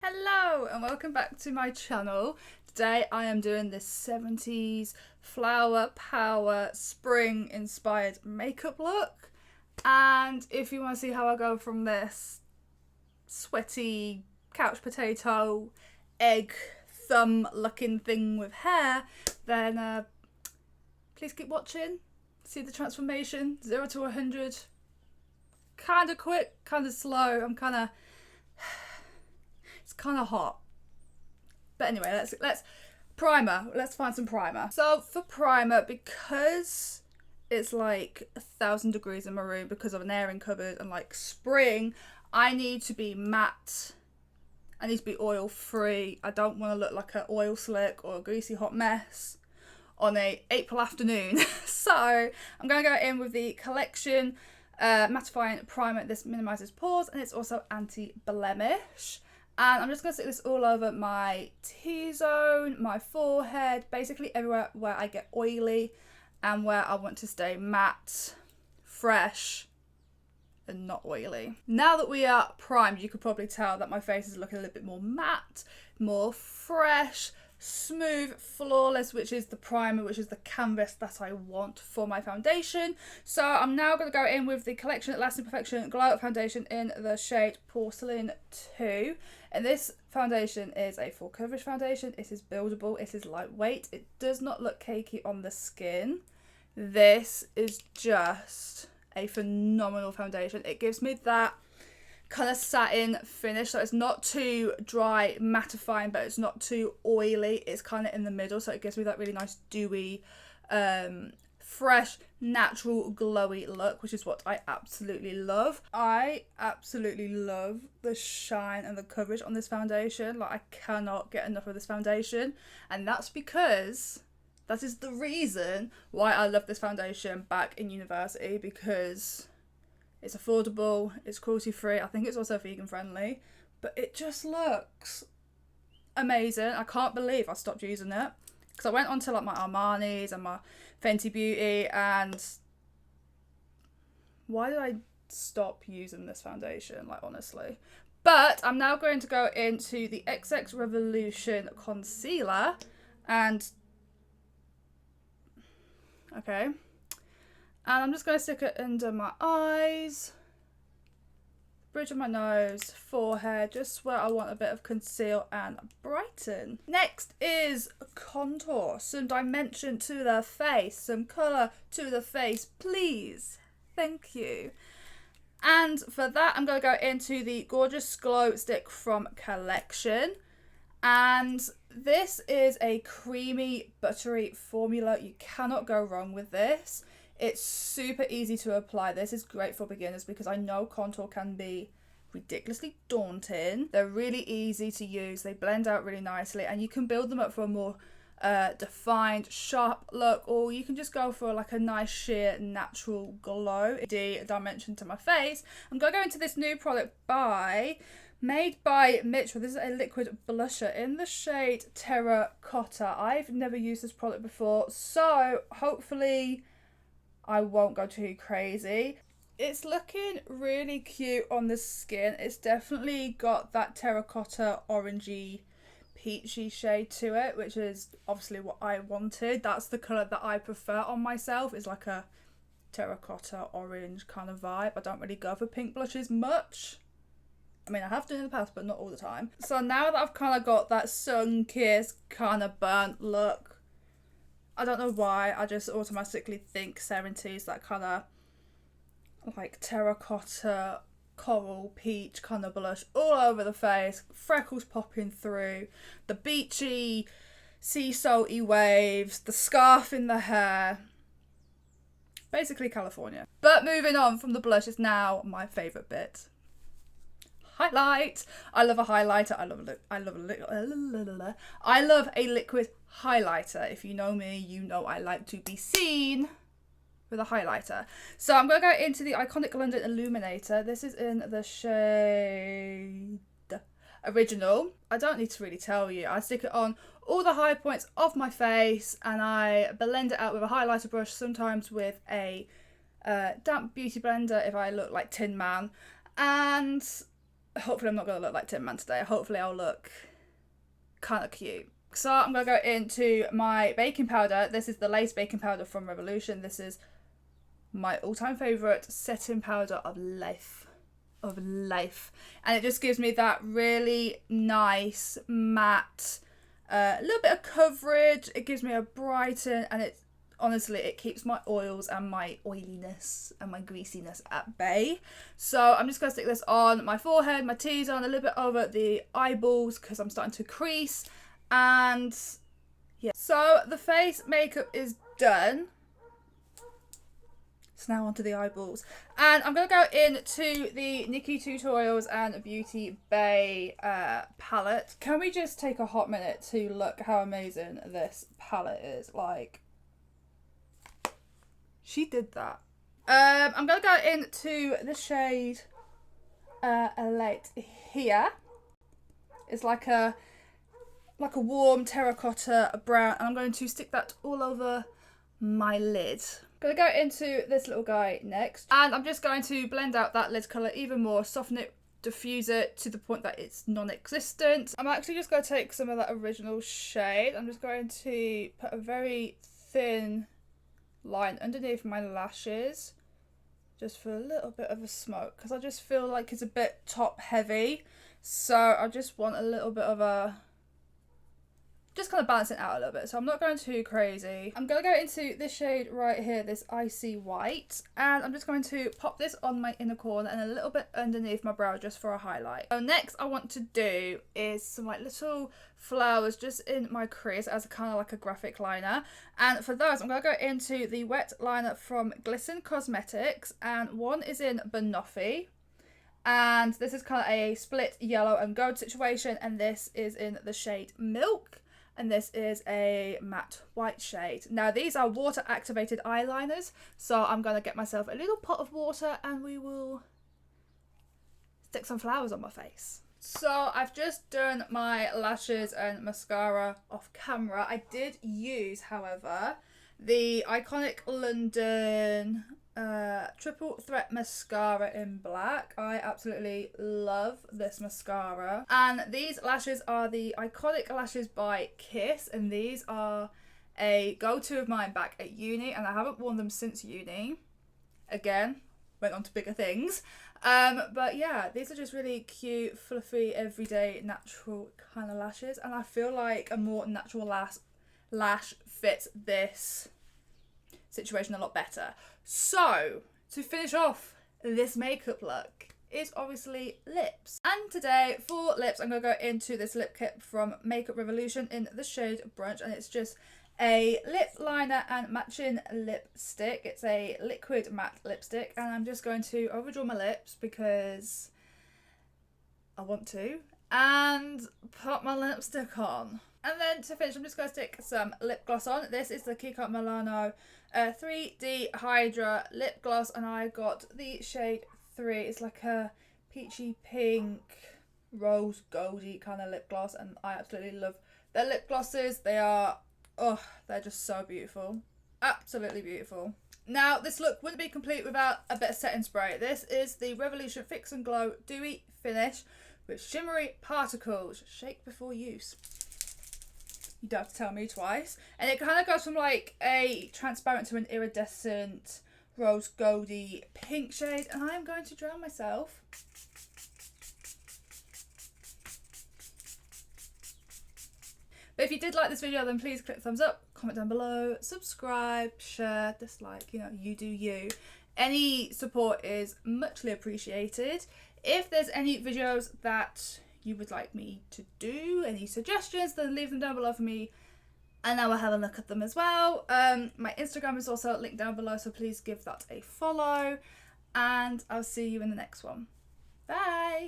Hello and welcome back to my channel. Today I am doing this 70s flower power spring inspired makeup look, and if you want to see how I go from this sweaty couch potato egg thumb looking thing with hair, then please keep watching. See the transformation 0 to 100, kind of quick, kind of slow. It's kind of hot. But anyway, let's primer. Let's find some primer. So for primer, because it's like 1,000 degrees in my room because of an airing cupboard and like spring, I need to be matte. I need to be oil free. I don't want to look like an oil slick or a greasy hot mess on a April afternoon. So I'm going to go in with the Collection mattifying primer. This minimises pores and it's also anti-blemish. And I'm just going to stick this all over my T-zone, my forehead, basically everywhere where I get oily and where I want to stay matte, fresh and not oily. Now that we are primed, you could probably tell that my face is looking a little bit more matte, more fresh, smooth, flawless, which is the primer, which is the canvas that I want for my foundation. So I'm now going to go in with the Collection Lasting Perfection Glow Up Foundation in the shade Porcelain 2. And this foundation is a full coverage foundation. It is buildable, it is lightweight, it does not look cakey on the skin. This is just a phenomenal foundation. It gives me that kind of satin finish, so it's not too dry mattifying, but it's not too oily. It's kind of in the middle, so it gives me that really nice dewy fresh, natural, glowy look, which is what I absolutely love. I absolutely love the shine and the coverage on this foundation. Like, I cannot get enough of this foundation, and that's because that is the reason why I love this foundation back in university, because it's affordable, it's cruelty free, I think it's also vegan friendly, but it just looks amazing. I can't believe I stopped using it, because I went on to like my Armani's and my Fenty Beauty, and why did I stop using this foundation, like, honestly? But I'm now going to go into the XXrevolution concealer, and okay, and I'm just going to stick it under my eyes, bridge of my nose, forehead, just where I want a bit of conceal and brighten. Next is contour, some dimension to the face, some colour to the face, please. Thank you. And for that, I'm going to go into the Gorgeous Glow Stick from Collection. And this is a creamy, buttery formula. You cannot go wrong with this. It's super easy to apply. This is great for beginners because I know contour can be ridiculously daunting. They're really easy to use. They blend out really nicely, and you can build them up for a more defined, sharp look, or you can just go for like a nice sheer natural glow. The dimension to my face. I'm going to go into this new product made by Mitchel. This is a liquid blusher in the shade Terracotta. I've never used this product before, so hopefully I won't go too crazy. It's looking really cute on the skin. It's definitely got that terracotta orangey peachy shade to it, which is obviously what I wanted. That's the colour that I prefer on myself, is like a terracotta orange kind of vibe. I don't really go for pink blushes much. I mean, I have done in the past, but not all the time. So now that I've kind of got that sun-kissed, kind of burnt look, I don't know why, I just automatically think 70s, that kind of like terracotta, coral, peach kind of blush all over the face, freckles popping through, the beachy, sea salty waves, the scarf in the hair. Basically California. But moving on from the blush is now my favourite bit. Highlight. I love a highlighter. I love a liquid highlighter. If you know me, you know I like to be seen with a highlighter. So I'm going to go into the iconic London Illuminator. This is in the shade Original. I don't need to really tell you. I stick it on all the high points of my face and I blend it out with a highlighter brush, sometimes with a damp beauty blender if I look like Tin Man. And hopefully I'm not going to look like Tin Man today. Hopefully I'll look kind of cute. So I'm going to go into my baking powder. This is the Lace baking powder from Revolution. This is my all-time favourite setting powder of life. And it just gives me that really nice matte, a little bit of coverage. It gives me a brighten, and it honestly, it keeps my oils and my oiliness and my greasiness at bay. So I'm just going to stick this on my forehead, my T-zone, a little bit over the eyeballs because I'm starting to crease. And yeah, so the face makeup is done. So now onto the eyeballs. And I'm going to go into the Nikki Tutorials and Beauty Bay palette. Can we just take a hot minute to look how amazing this palette is? Like, she did that. I'm going to go into the shade Elite here. It's like a warm terracotta brown. And I'm going to stick that all over my lid. I'm going to go into this little guy next. And I'm just going to blend out that lid colour even more, soften it, diffuse it to the point that it's non-existent. I'm actually just going to take some of that original shade. I'm just going to put a very thin line underneath my lashes just for a little bit of a smoke, because I just feel like it's a bit top heavy. So I just want a little bit of a, just kind of balance it out a little bit, so I'm not going too crazy. I'm going to go into this shade right here, this Icy White, and I'm just going to pop this on my inner corner and a little bit underneath my brow just for a highlight. So next I want to do is some like little flowers just in my crease as a kind of like a graphic liner. And for those, I'm going to go into the wet liner from Glisten Cosmetics, and one is in Banoffee. And this is kind of a split yellow and gold situation, and this is in the shade Milk. And this is a matte white shade. Now these are water activated eyeliners, so I'm going to get myself a little pot of water and we will stick some flowers on my face. So I've just done my lashes and mascara off camera. I did use, however, the iconic London Triple Threat Mascara in black. I absolutely love this mascara. And these lashes are the Iconic Lashes by Kiss, and these are a go-to of mine back at uni, and I haven't worn them since uni. Again, went on to bigger things. But yeah, these are just really cute, fluffy, everyday, natural kind of lashes, and I feel like a more natural lash fits this situation a lot better. So to finish off this makeup look is obviously lips, and today for lips I'm going to go into this lip kit from Makeup Revolution in the shade Brunch, and it's just a lip liner and matching lipstick. It's a liquid matte lipstick, and I'm just going to overdraw my lips because I want to, and put my lipstick on. And then to finish, I'm just going to stick some lip gloss on. This is the Kiko Milano 3D Hydra lip gloss, and I got the shade 3. It's like a peachy pink, rose goldy kind of lip gloss, and I absolutely love their lip glosses. They are, oh, they're just so beautiful. Absolutely beautiful. Now, this look wouldn't be complete without a bit of setting spray. This is the Revolution Fix and Glow Dewy Finish with shimmery particles. Shake before use. You don't have to tell me twice. And it kind of goes from like a transparent to an iridescent rose goldy pink shade. And I'm going to drown myself. But if you did like this video, then please click thumbs up, comment down below, subscribe, share, dislike, you know, you do you. Any support is muchly appreciated. If there's any videos that you would like me to do, any suggestions, then leave them down below for me and I will have a look at them as well. My Instagram is also linked down below, so please give that a follow, and I'll see you in the next one. Bye!